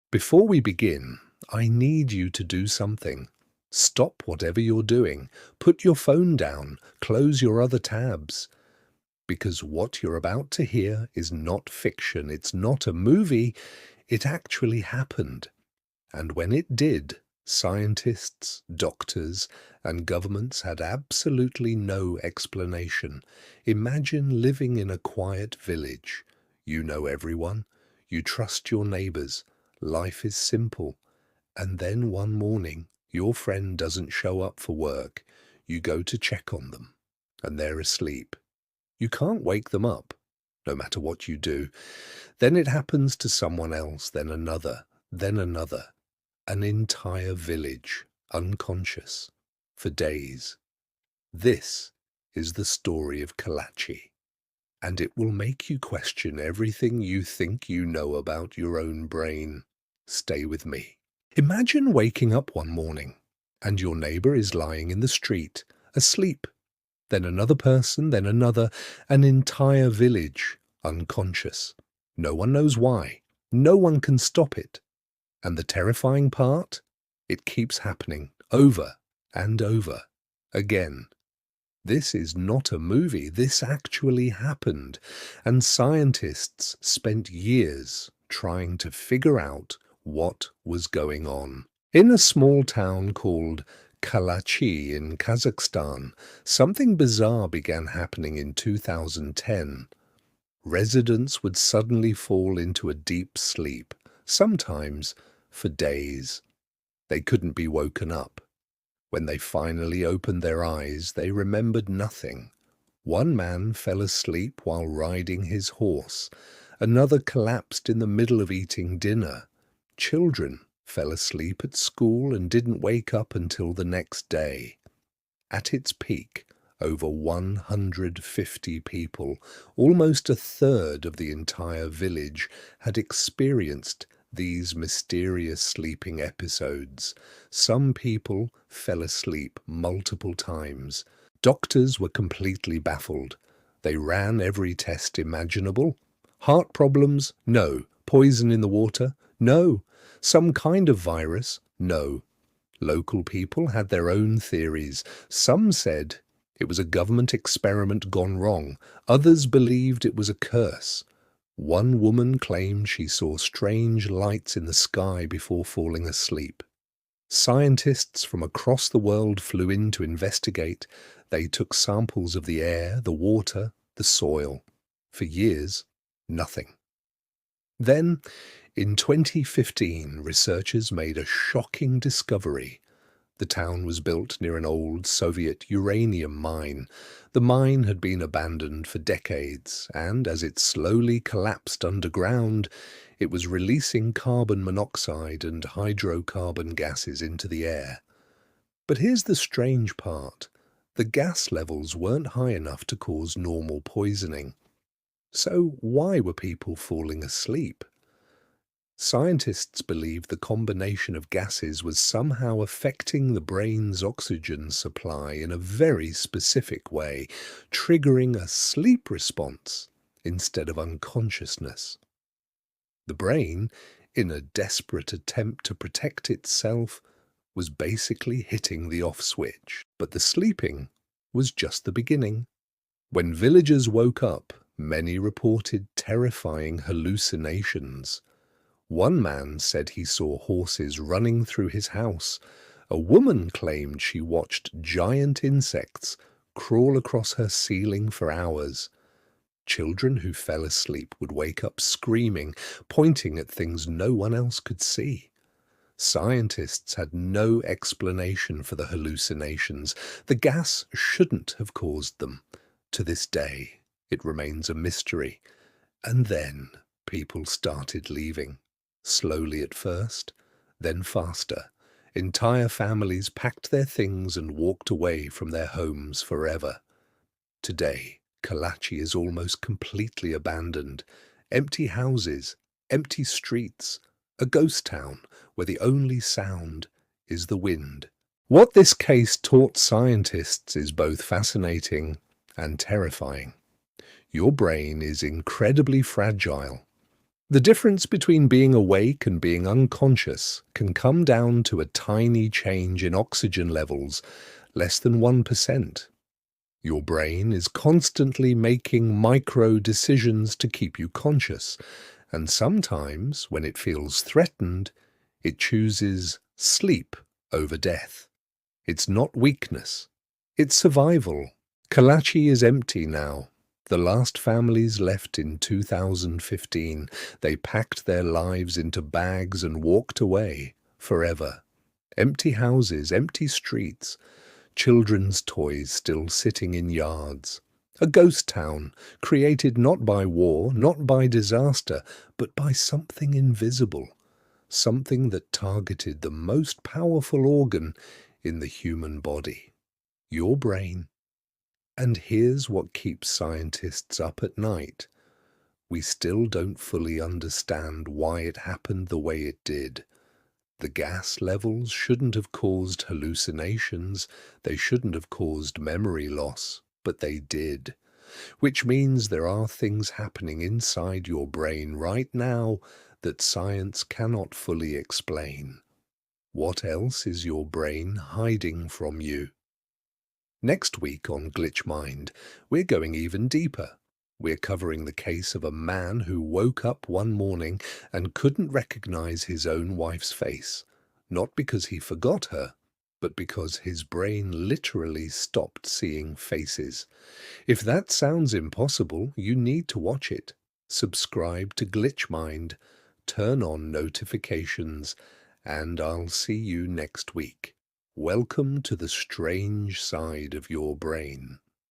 Before we begin, I need you to do something. Stop whatever you're doing. Put your phone down. Close your other tabs. Because what you're about to hear is not fiction. It's not a movie. It actually happened. And when it did, scientists, doctors, and governments had absolutely no explanation. Imagine living in a quiet village. You know everyone. You trust your neighbors. Life is simple. And then one morning, your friend doesn't show up for work. You go to check on them, and they're asleep. You can't wake them up, no matter what you do. Then it happens to someone else, then another, then another. An entire village, unconscious, for days. This is the story of Kalachi, and it will make you question everything you think you know about your own brain. Stay with me. Imagine waking up one morning, and your neighbor is lying in the street, asleep. Then another person, then another, an entire village, unconscious. No one knows why. No one can stop it. And the terrifying part? It keeps happening over and over again. This is not a movie. This actually happened. And scientists spent years trying to figure out what was going on. In a small town called Kalachi in Kazakhstan, something bizarre began happening in 2010. Residents would suddenly fall into a deep sleep, sometimes for days. They couldn't be woken up. When they finally opened their eyes, they remembered nothing. One man fell asleep while riding his horse. Another collapsed in the middle of eating dinner. Children fell asleep at school and didn't wake up until the next day. At its peak, over 150 people, almost a third of the entire village, had experienced these mysterious sleeping episodes. Some people fell asleep multiple times. Doctors were completely baffled. They ran every test imaginable. Heart problems? No. Poison in the water? No. Some kind of virus? No. Local people had their own theories. Some said it was a government experiment gone wrong. Others believed it was a curse. One woman claimed she saw strange lights in the sky before falling asleep. Scientists from across the world flew in to investigate. They took samples of the air, the water, the soil. For years, nothing. Then, in 2015, researchers made a shocking discovery. The town was built near an old Soviet uranium mine. The mine had been abandoned for decades, and as it slowly collapsed underground, it was releasing carbon monoxide and hydrocarbon gases into the air. But here's the strange part. The gas levels weren't high enough to cause normal poisoning. So why were people falling asleep? Scientists believe the combination of gases was somehow affecting the brain's oxygen supply in a very specific way, triggering a sleep response instead of unconsciousness. The brain, in a desperate attempt to protect itself, was basically hitting the off switch. But the sleeping was just the beginning. When villagers woke up, many reported terrifying hallucinations. One man said he saw horses running through his house. A woman claimed she watched giant insects crawl across her ceiling for hours. Children who fell asleep would wake up screaming, pointing at things no one else could see. Scientists had no explanation for the hallucinations. The gas shouldn't have caused them. To this day, it remains a mystery. And then people started leaving. Slowly at first, then faster. Entire families packed their things and walked away from their homes forever. Today, Kalachi is almost completely abandoned. Empty houses, empty streets, a ghost town where the only sound is the wind. What this case taught scientists is both fascinating and terrifying. Your brain is incredibly fragile. The difference between being awake and being unconscious can come down to a tiny change in oxygen levels, less than 1%. Your brain is constantly making micro decisions to keep you conscious, and sometimes, when it feels threatened, it chooses sleep over death. It's not weakness, it's survival. Kalachi is empty now. The last families left in 2015. They packed their lives into bags and walked away forever. Empty houses, empty streets, children's toys still sitting in yards. A ghost town created not by war, not by disaster, but by something invisible, something that targeted the most powerful organ in the human body, your brain. And here's what keeps scientists up at night. We still don't fully understand why it happened the way it did. The gas levels shouldn't have caused hallucinations, they shouldn't have caused memory loss, but they did. Which means there are things happening inside your brain right now that science cannot fully explain. What else is your brain hiding from you? Next week on GlitchMind, we're going even deeper. We're covering the case of a man who woke up one morning and couldn't recognize his own wife's face, not because he forgot her, but because his brain literally stopped seeing faces. If that sounds impossible, you need to watch it. Subscribe to GlitchMind, turn on notifications, and I'll see you next week. Welcome to the strange side of your brain.